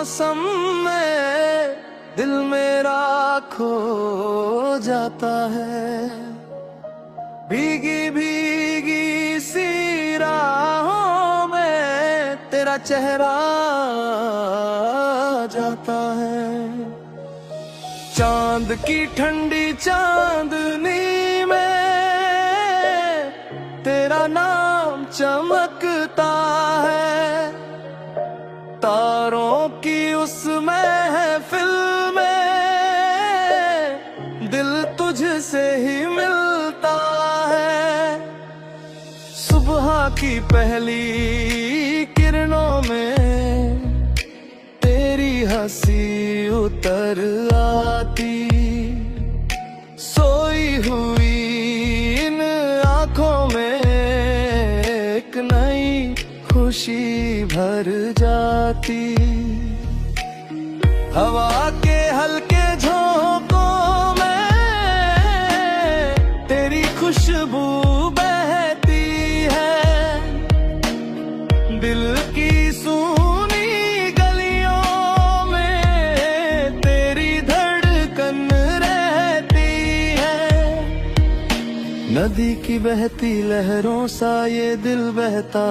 मौसम में दिल मेरा खो जाता है। भीगी भीगी सी राहों में तेरा चेहरा जाता है। चांद की ठंडी चांदनी में तेरा नाम चमकता है। तारों की उस महफिल में दिल तुझसे ही मिलता है। सुबह की पहली किरणों में तेरी हंसी उतर आती। सोई हुई इन आँखों में एक नई खुशी भर जाती। हवा के हल्के झोंकों में तेरी खुशबू बहती है। दिल की सूनी गलियों में तेरी धड़कन रहती है। नदी की बहती लहरों सा ये दिल बहता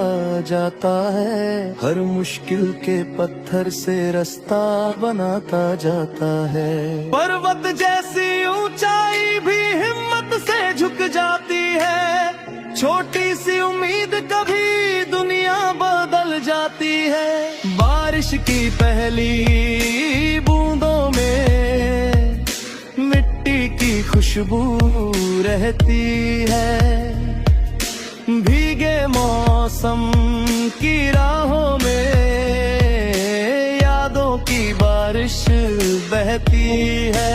जाता है। हर मुश्किल के पत्थर से रास्ता बनाता जाता है। पर्वत जैसी ऊंचाई भी हिम्मत से झुक जाती है। छोटी सी उम्मीद कभी दुनिया बदल जाती है। बारिश की पहली बूंदों में मिट्टी की खुशबू रहती है। भीगे मौसम की राहों में यादों की बारिश बहती है।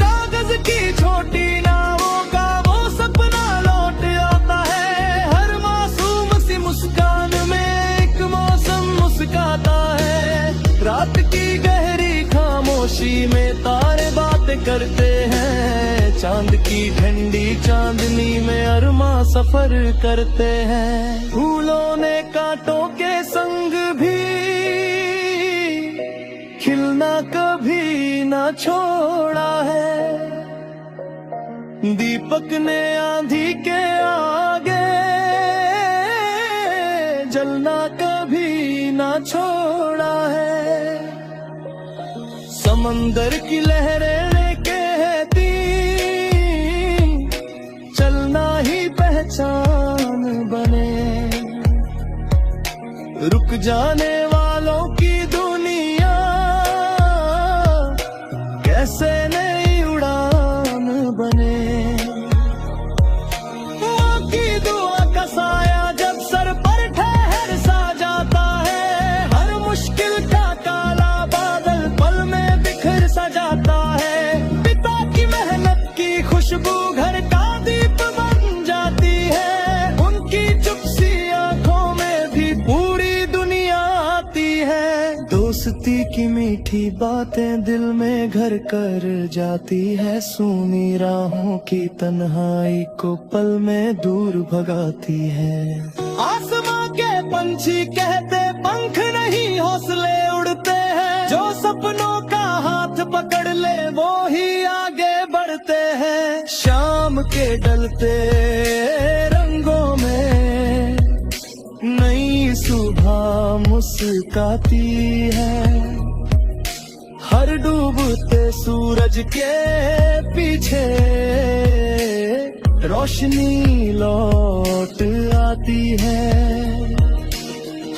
कागज की छोटी नावों का वो सपना लौट आता है। हर मासूम सी मुस्कान में एक मौसम मुस्काता है। रात की गहरी खामोशी में तारे बातें करते हैं। चांद की ठंडी चांदनी में अरमा सफर करते हैं। फूलों ने कांटों के संग भी खिलना कभी ना छोड़ा है। दीपक ने आंधी के आगे जलना कभी ना छोड़ा है। समंदर की लहरें कहती चलना ही पहचान बने। रुक जाने वालों की दुनिया कैसे नई उड़ान बने। माँ की दुआ का साया जब सर पर ठहर सा जाता है। हर मुश्किल का काला बादल पल में बिखर सा जाता है। पिता की मेहनत की खुशबू घर का दीप बन जाती है। उनकी चुप सी आंखों में भी पूरी दुनिया आती है। दोस्ती की मीठी बातें दिल में घर कर जाती है। सूनी राहों की तन्हाई को पल में दूर भगाती है। आसमां के पंछी कहते पंख नहीं हौसले उड़ते हैं। जो सपनों का हाथ पकड़ ले वो ही आगे बढ़ते हैं। शाम के ढलते रंगों में नई सुबह मुस्काती है। हर डूबते सूरज के पीछे रोशनी लौट आती है।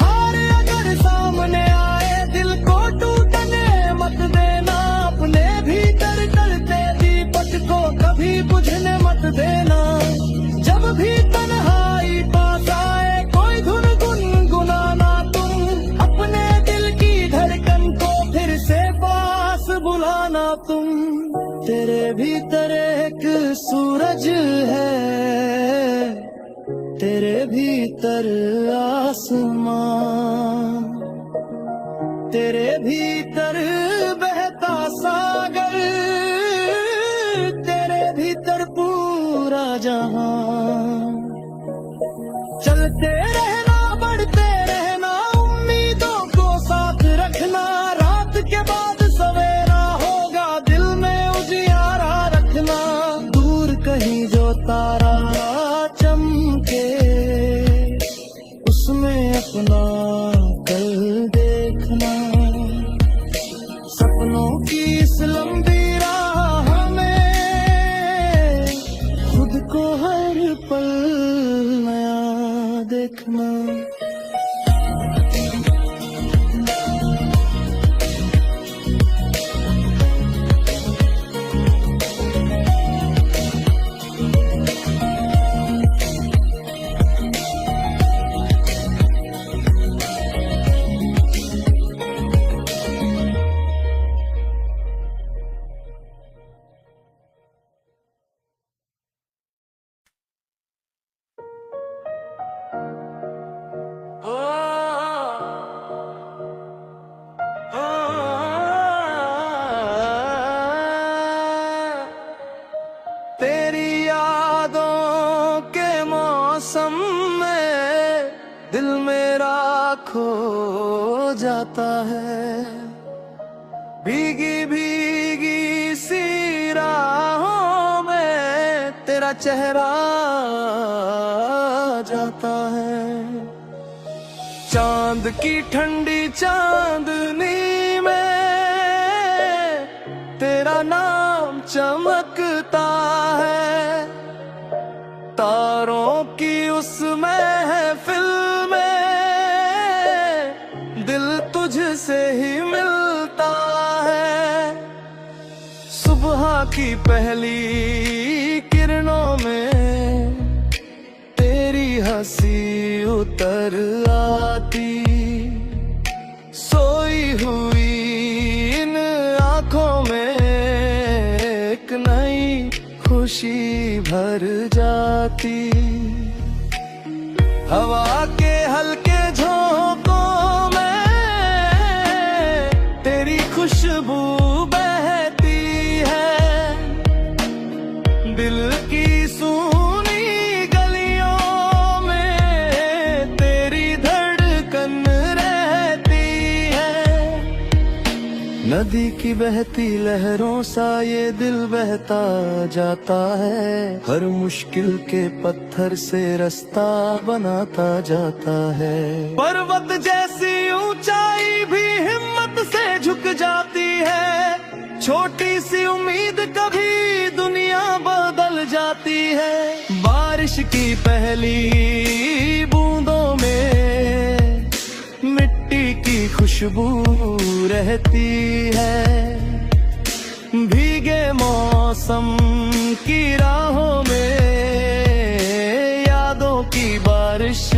हार अगर सामने आए दिल को टूटने मत देना। अपने भीतर करते दीपक को कभी बुझने मत देना। जब भी तन्हाई पास आए कोई धुन गुनगुनाना तुम। अपने दिल की धड़कन को फिर से पास बुलाना तुम। तेरे भीतर एक सूरज है। तेरे भीतर आसमां। तेरे भीतर बहता सागर। तेरे भीतर पूरा जहां। चलते रहना बढ़ते रहना उम्मीदों को साथ खो जाता है। भीगी भीगी सी राहों में तेरा चेहरा जाता है। चांद की ठंडी चांदनी में तेरा नाम चमकता है। तारों की उस महफिल में दिल तुझसे ही मिलता है। सुबह की पहली किरणों में तेरी हंसी उतर आती। सोई हुई इन आँखों में एक नई खुशी भर जाती। हवा के हल्के झोंकों में तेरी खुशबू बहती है। दिल की सूनी गलियों में तेरी धड़कन रहती है। नदी की बहती लहरों सा ये दिल बहता जाता है। हर मुश्किल के पत्थर से रास्ता बनाता जाता है। पर्वत जैसी ऊंचाई भी हिम्मत से झुक जाती है। छोटी सी उम्मीद कभी दुनिया बदल जाती है। बारिश की पहली बूंदों में मिट्टी की खुशबू रहती है। भीगे मौसम की राहों में यादों की बारिश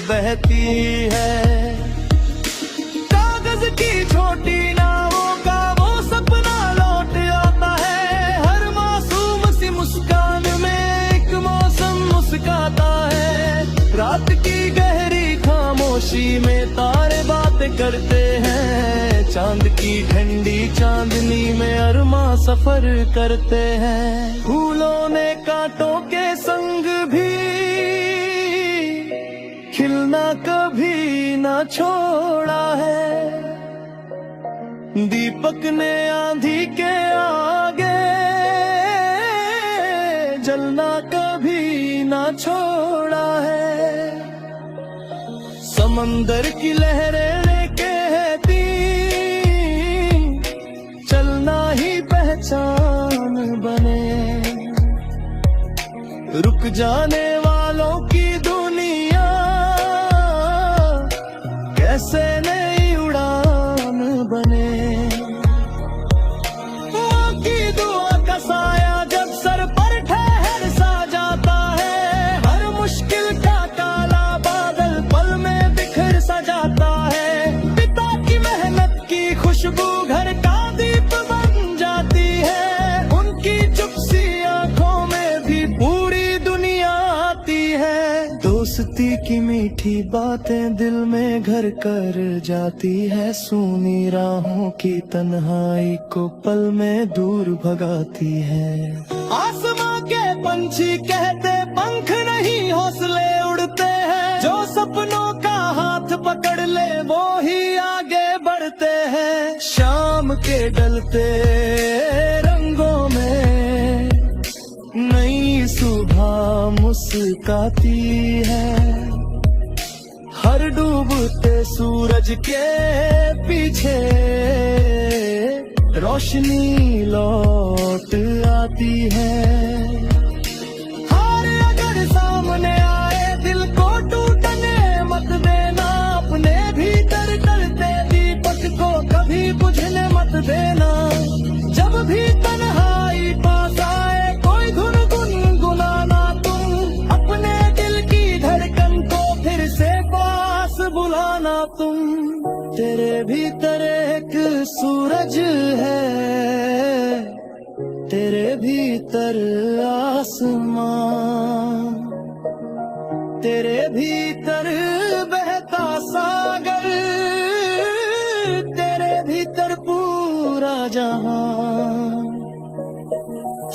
बहती है। कागज की छोटी नावों का वो सपना लौट आता है। हर मासूम सी मुस्कान में एक मौसम मुस्काता है। रात की गहरी खामोशी में तारे बातें करते हैं। चांद की ठंडी चांदनी में अरमा सफर करते हैं। फूलों ने कांटों के संग भी खिलना कभी ना छोड़ा है। दीपक ने आंधी के आगे जलना कभी ना छोड़ा है। समंदर की लहरें कहती चलना ही पहचान बने। रुक जाने वालों की दुनिया कैसे नई उड़ान बने। माँ की दुआ का साया जब सर पर ठहर सा जाता है। हर मुश्किल का काला बादल पल में बिखर सा जाता है। पिता की मेहनत की खुशबू घर का दीप बन जाती है। उनकी चुप सी आंखों में भी पूरी दुनिया आती है। दोस्ती की मीठी बातें दिल में घर कर जाती है। सूनी राहों की तन्हाई को पल में दूर भगाती है। आसमां के पंछी कहते पंख नहीं हौसले उड़ते हैं। जो सपनों का हाथ पकड़ ले वो ही आगे बढ़ते हैं। शाम के ढलते रंगों में नई सुबह मुस्काती है। हर डूबते सूरज के पीछे रोशनी लौट आती है। हार अगर सामने आए दिल को टूटने मत देना। अपने भीतर करते दीपक को कभी बुझने मत देना। जब भी तन्हाई पास आए कोई धुन गुनगुनाना तुम। अपने दिल की धड़कन को फिर से पास बुलाना तुम। तेरे भीतर एक सूरज है। तेरे भीतर आसमां। तेरे भीतर बहता सागर। तेरे भीतर पूरा जहां।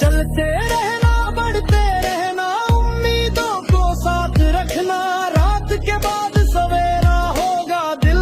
चलते रहना बढ़ते रहना उम्मीदों को साथ रखना। रात के बाद सवेरा होगा दिल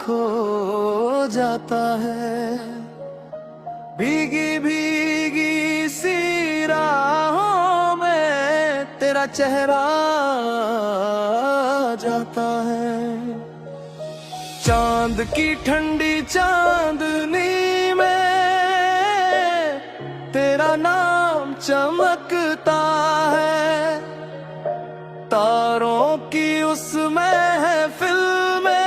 खो जाता है। भीगी भीगी सी राहों में तेरा चेहरा जाता है। चांद की ठंडी चांदनी में तेरा नाम चमकता है। तारों की उस महफिल में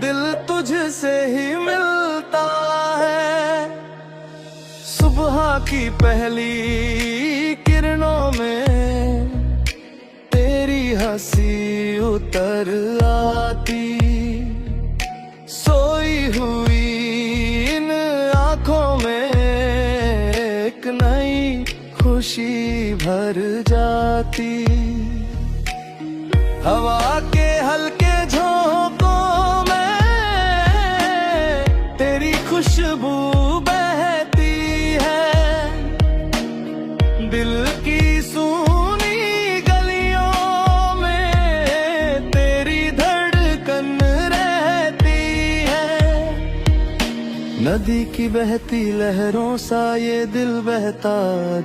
दिल तुझसे ही मिलता है। सुबह की पहली किरणों में तेरी हंसी उतर आती। सोई हुई इन आँखों में एक नई खुशी भर जाती। हवा के हल्के झोंकों में तेरी खुशबू बहती है। दिल की सूनी गलियों में तेरी धड़कन रहती है। नदी की बहती लहरों सा ये दिल बहता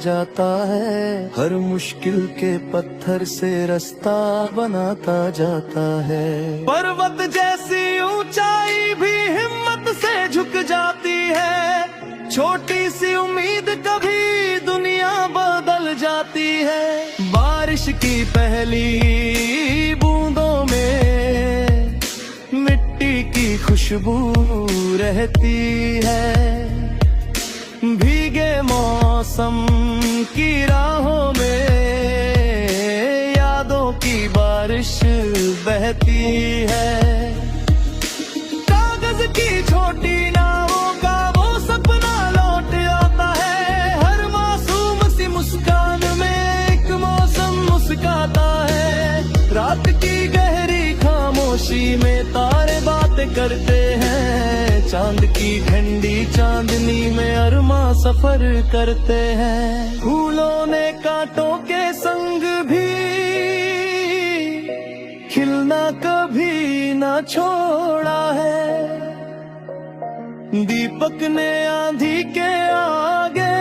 जाता है। हर मुश्किल के पत्थर से रास्ता बनाता जाता है। पर्वत जैसी ऊंचाई भी हिम्मत से झुक जाती है। छोटी सी उम्मीद कभी दुनिया बदल जाती है। बारिश की पहली बूंदों में मिट्टी की खुशबू रहती है। भीगे मौसम की राहों में यादों की बारिश बहती है। कागज की छोटी नावों का वो सपना लौट आता है। हर मासूम सी मुस्कान में एक मौसम मुस्काता है। रात की गहरी खामोशी में तारे बातें करते हैं। चांद की ठंडी चांदनी में अरमा सफर करते हैं। फूलों ने कांटों के संग भी खिलना कभी ना छोड़ा है। दीपक ने आंधी के आगे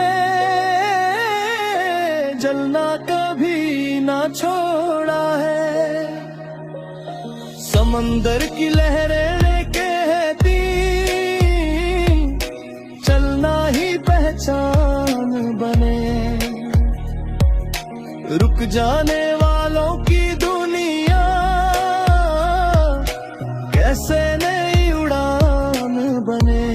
जलना कभी ना छोड़ा है। समंदर की लहरें कहती चलना ही पहचान बने। रुक जाने वालों की दुनिया कैसे नई उड़ान बने।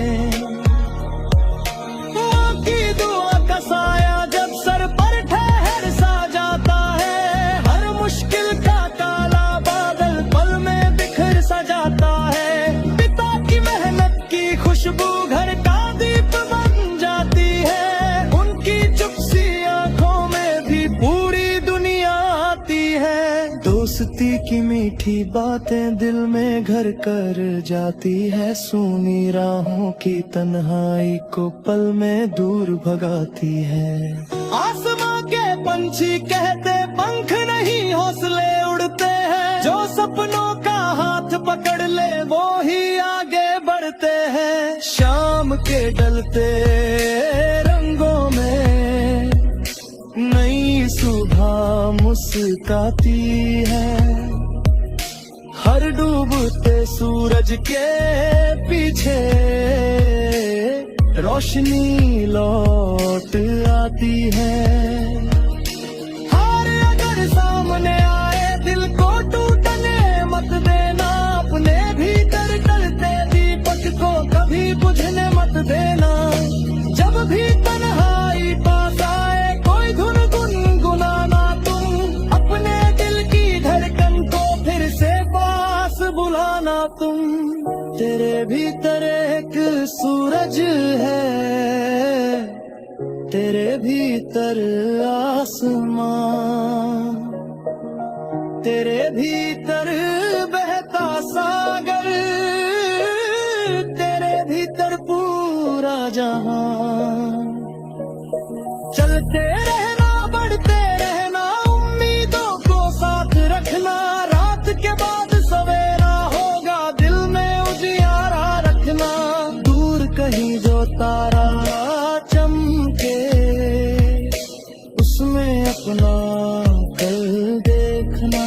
माँ की दुआ का साया जब सर पर ठहर सा जाता है। हर मुश्किल का काला बादल पल में बिखर सा जाता है। पिता की मेहनत की खुशबू घर का दीप बन जाती है। उनकी चुप सी आंखों में भी पूरी दुनिया आती है। दोस्ती की मीठी बातें दिल में घर कर जाती है। सूनी राहों की तन्हाई को पल में दूर भगाती है। आसमां के पंछी कहते पंख नहीं हौसले उड़ते हैं। जो सपनों का हाथ पकड़ ले वो ही आगे बढ़ते हैं। शाम के ढलते रंगों में नई सुबह मुस्काती है। हर डूबते सूरज के पीछे रोशनी लौट आती है। हार अगर सामने आए दिल को टूटने मत देना। अपने भीतर टलते दीपक को कभी बुझने मत देना। जब भी तन्हाई पास आए कोई धुन गुनगुनाना तुम। अपने दिल की धड़कन को फिर से पास बुलाना तुम। तेरे भीतर एक सूरज है। तेरे भीतर आसमां। तेरे भीतर बहता सागर। तेरे भीतर पूरा जहां। चलते रहना बढ़ते रहना उम्मीदों को साथ रखना। रात के बाद सवेरा होगा अपना कल देखना।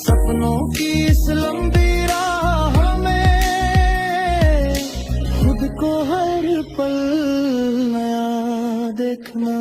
सपनों की इस लंबी राह में खुद को हर पल नया देखना।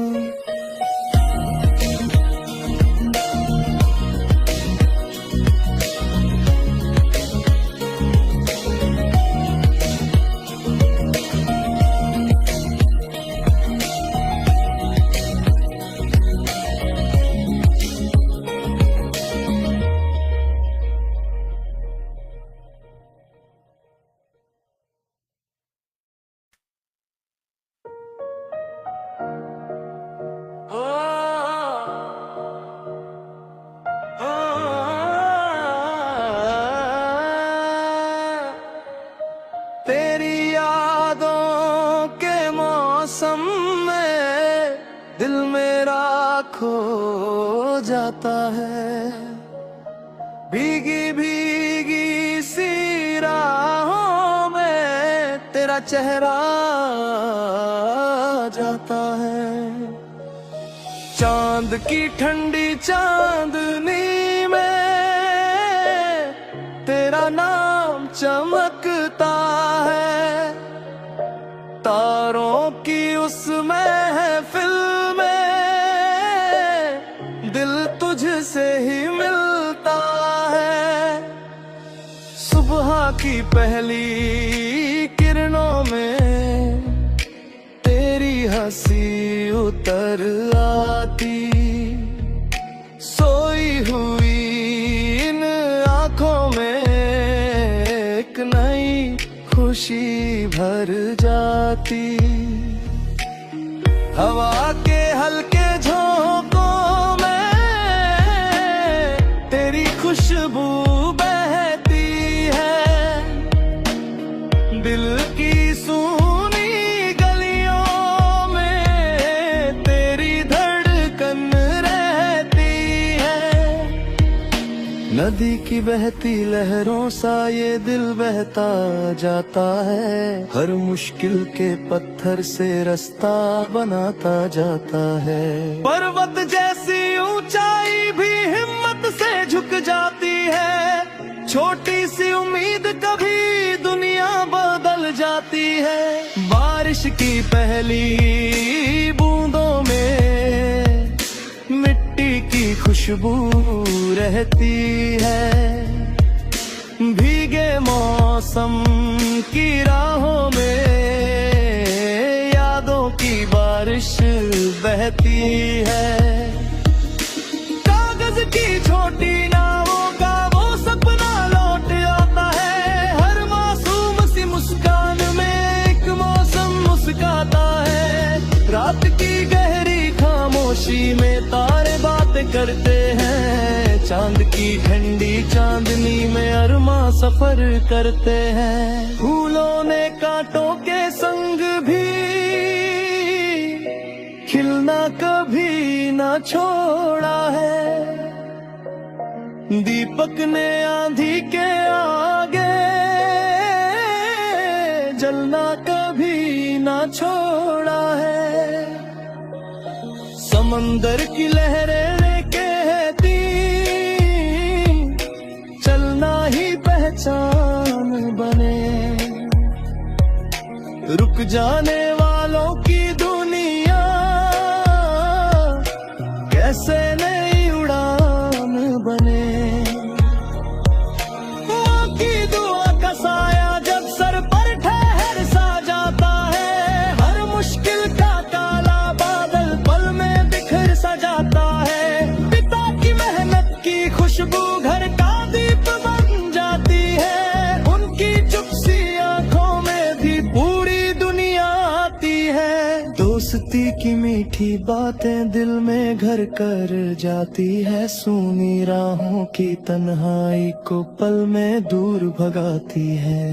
तेरी यादों के मौसम में दिल मेरा खो जाता है। भीगी भीगी सी राहों में तेरा चेहरा जाता है। चांद की ठंडी चांदनी में तेरा नाम चमकता है। तारों की उस महफिल में दिल तुझसे ही मिलता है। सुबह की पहली किरणों में तेरी हंसी उतर आती। सोई हुई इन आँखों में एक नई खुशी भर जाती। हवा के हल्के झोंकों में तेरी खुशबू बहती है। दिल की सूनी गलियों में तेरी धड़कन रहती है। नदी की बहती लहरों सा ये दिल बहता जाता है। हर मुश्किल के पत्थर से रास्ता बनाता जाता है। पर्वत जैसी ऊंचाई भी हिम्मत से झुक जाती है। छोटी सी उम्मीद कभी दुनिया बदल जाती है। बारिश की पहली बूंदों में मिट्टी की खुशबू रहती है। भीगे मौसम की राहों में यादों की बारिश बहती है। कागज की छोटी नावों का वो सपना लौट आता है। हर मासूम सी मुस्कान में एक मौसम मुस्काता है। रात की गहरी खामोशी में तारे बातें करते हैं। चांद की ठंडी चांदनी में अरमा सफर करते हैं। फूलों ने कांटों के संग भी खिलना कभी ना छोड़ा है। दीपक ने आंधी के आगे जलना कभी ना छोड़ा है। समंदर की लहरें कहती चलना ही पहचान बने। रुक जाने वालों की दुनिया कैसे नई उड़ान बने। माँ की दुआ का साया जब सर पर ठहर सा जाता है। हर मुश्किल का काला बादल पल में बिखर सा जाता है। पिता की मेहनत की खुशबू घर का दीप बन जाती है। उनकी चुप सी आंखों में भी पूरी दुनिया आती है। दोस्ती की मीठी बातें दिल में घर कर जाती है। सूनी राहों की तन्हाई को पल में दूर भगाती है।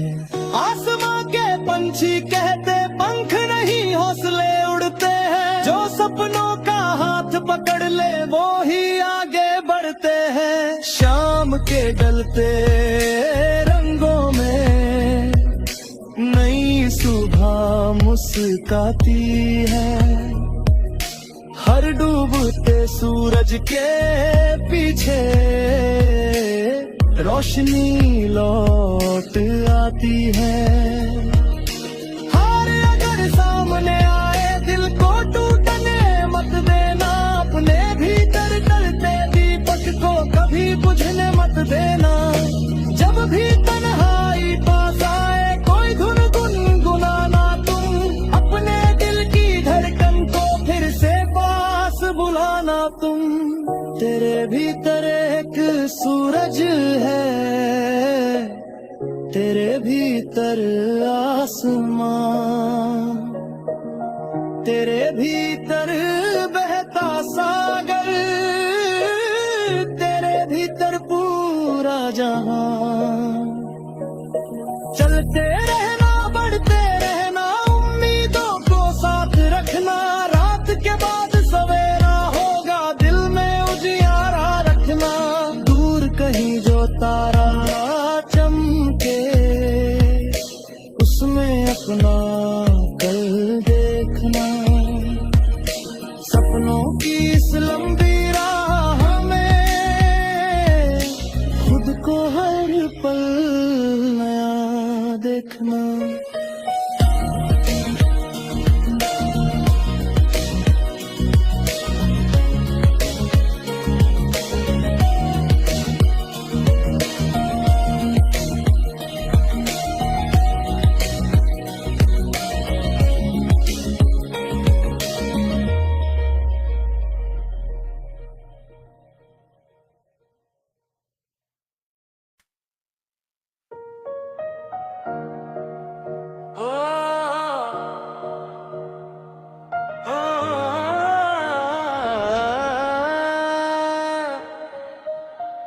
आसमां के पंछी कहते पंख नहीं हौसले उड़ते हैं। जो सपनों का हाथ पकड़ ले वो ही आगे बढ़ते हैं। शाम के ढलते रंगों में नई सुबह मुस्काती है। हर डूबते सूरज के पीछे रोशनी लौट आती है। हार अगर सामने आए दिल को टूटने मत देना, अपने भीतर जलते दीपक को कभी बुझने मत देना। जब भी तन्हाई पास आए कोई धुन गुनगुनाना तुम, अपने दिल की धड़कन को फिर से पास बुलाना तुम। तेरे भीतर एक सूरज है, तेरे भीतर आसमां, तेरे भीतर बहता सागर, तेरे भीतर पूरा जहां। चलते रहना बढ़ते रहना, उम्मीदों को साथ रखना। रात के बाद सवेरा होगा, दिल में उजियारा रखना। दूर कहीं जो तारा चमके, उसमें अपना कल देखना। सपनों की इस लंबी राह में खुद को हर पल नया देखना।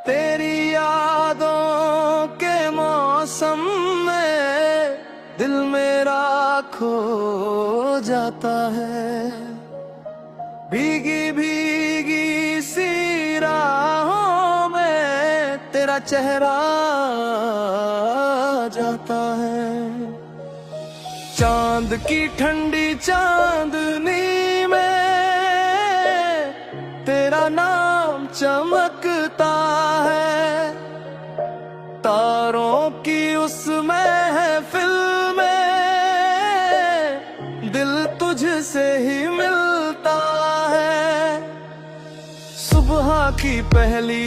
तेरी यादों के मौसम में दिल मेरा खो जाता है। भीगी भीगी सी राहों में तेरा चेहरा जाता है। चांद की ठंडी चांदनी में तेरा नाम चमकता है। तारों की उस महफिल में दिल तुझसे ही मिलता है। सुबह की पहली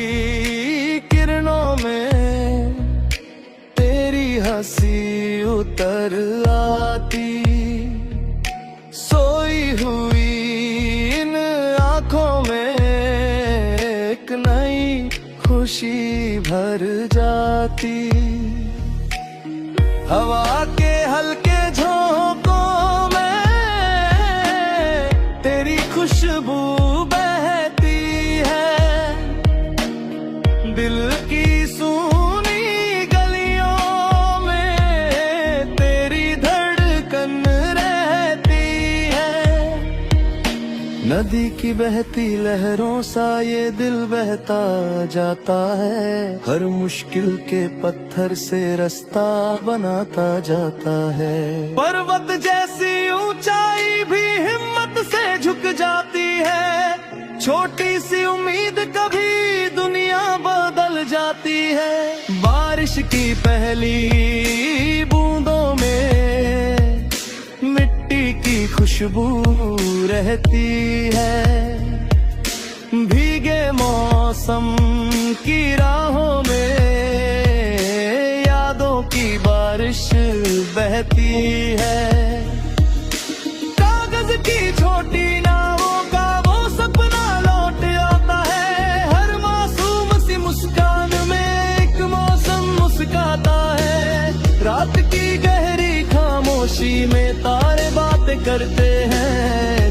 किरणों में तेरी हंसी उतर आती। सोई हुई इन आँखों में एक नई खुशी भर जाती। हवा के हल्के झोंकों में तेरी खुशबू बहती है। दिल की सूनी गलियों में तेरी धड़कन रहती है। नदी की बहती लहरों सा ये दिल बहता जाता है। हर मुश्किल के पत्थर से रास्ता बनाता जाता है। पर्वत जैसी ऊंचाई भी हिम्मत से झुक जाती है। छोटी सी उम्मीद कभी दुनिया बदल जाती है। बारिश की पहली बूंदों में मिट्टी की खुशबू रहती है। भीगे मौसम की राहों में यादों की बारिश बहती है। कागज की छोटी नावों का वो सपना लौट आता है। हर मासूम सी मुस्कान में एक मौसम मुस्काता है। रात की गहरी खामोशी में तारे बातें करते हैं।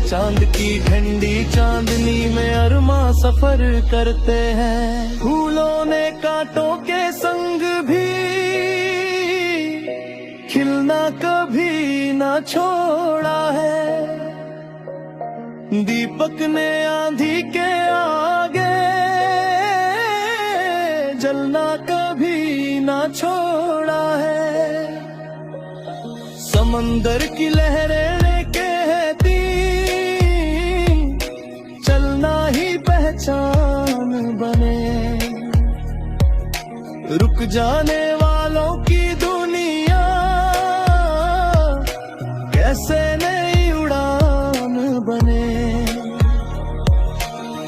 चांद की ठंडी चांदनी में अरमा सफर करते हैं। फूलों ने कांटों के संग भी खिलना कभी ना छोड़ा है। दीपक ने आंधी के आगे जलना कभी ना छोड़ा है। समंदर की लहरें कहती रुक जाने वालों की दुनिया कैसे नई उड़ान बने।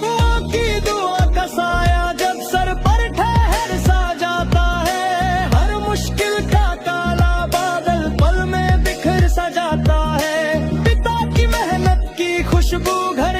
माँ की दुआ का साया जब सर पर ठहर सा जाता है, हर मुश्किल का काला बादल पल में बिखर सा जाता है। पिता की मेहनत की खुशबू घर